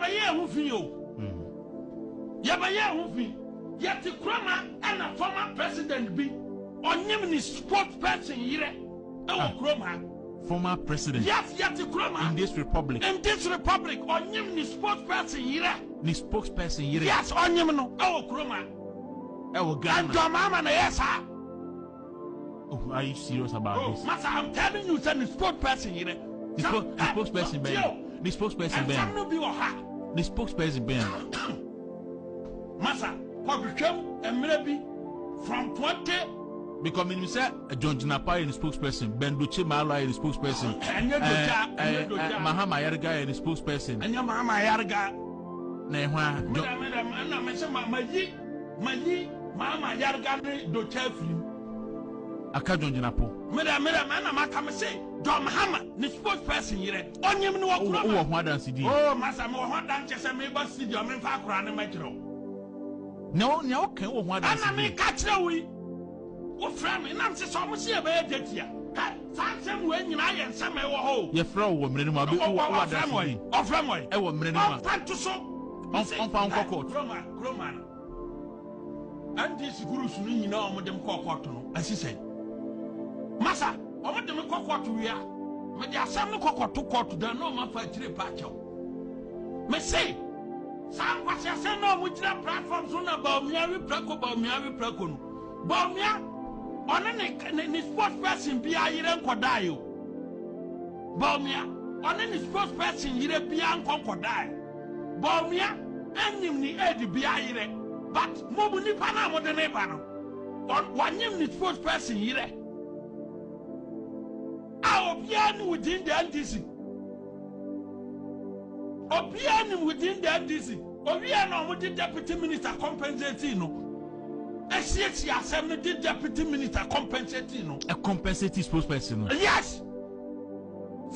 yabaye hu fi o yabaye hu fi yati krama and former president bi onyim ni spokesperson yire e wo kroma former president yes yati krama in this republic onyim ni spokesperson yire yes onyim no e wo kroma e wo Ghana and mama na yes ha. Oh, are you serious about this? Master, I'm telling you, the spokesperson here. The spokesperson Ben. The spokesperson Ben. The spokesperson Ben. Master, and maybe from 20. Because when you say John Jinapa is the spokesperson, Ben Duce Mala is the spokesperson, and Mahama Yarga is the spokesperson, and your Mahama Yarga. Mahama Yarga do chefly. Aka John Jinapo. Madam, I come say, John Mahama, the spokesperson here. On you know what dance CD. Oh, Master, what dance I may but see your men for crying metro. No, okay, what dance I may catch away. What friend, and I'm so much here by it here. Some when you and some hole. Your flow woman, what family? Of family, I want minimum. To so on pound cocoa. Roman. And this gurus mean you know, Madame Cocoton, as he said. Massa, I want them to cock to ya. But there are some cock to court to the normal for 3 patcho. May say, some was I say no with that platform soon about Mary Prakon. Bomia, on any sports person be I even Kodayo. Bomia, on any sports person, you be unconquered. Bomia, and him the Eddie be I but Mobuni Panama the neighbor. On one him sports person here. Obian within the NDC. Obian within the NDC. Obian within deputy minister compensating. SCH assembly did deputy minister compensating. A compensating spokesperson. Yes.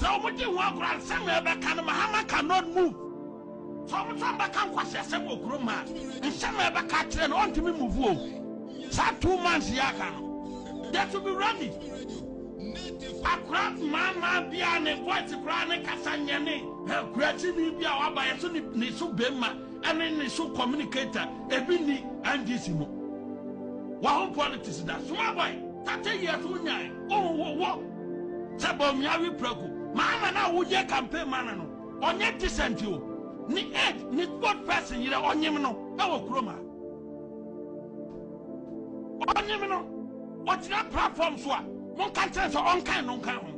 So much you want grand Samuel Mahama cannot move. So much back can question Samuel Kroma. And Samuel Bakan on to me move. So 2 months yakano. That will be ready. Akra mama bia ne voice kra ne kasanya ne kurati ni bia wa ba yeso ni so bema ene ni so communicator ebi ni andisi mo wa home politics da small boy 30 years unya wo sebo miawi prako mama na wo ye campaign man no onye decent o ni age ni sport person yire onyem no e wo kroma onyem no what that platform so mon kan tell so on kan no kan ho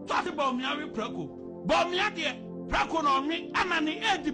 so ati ba omiawe prako ba omia de prako no mi ana ni edi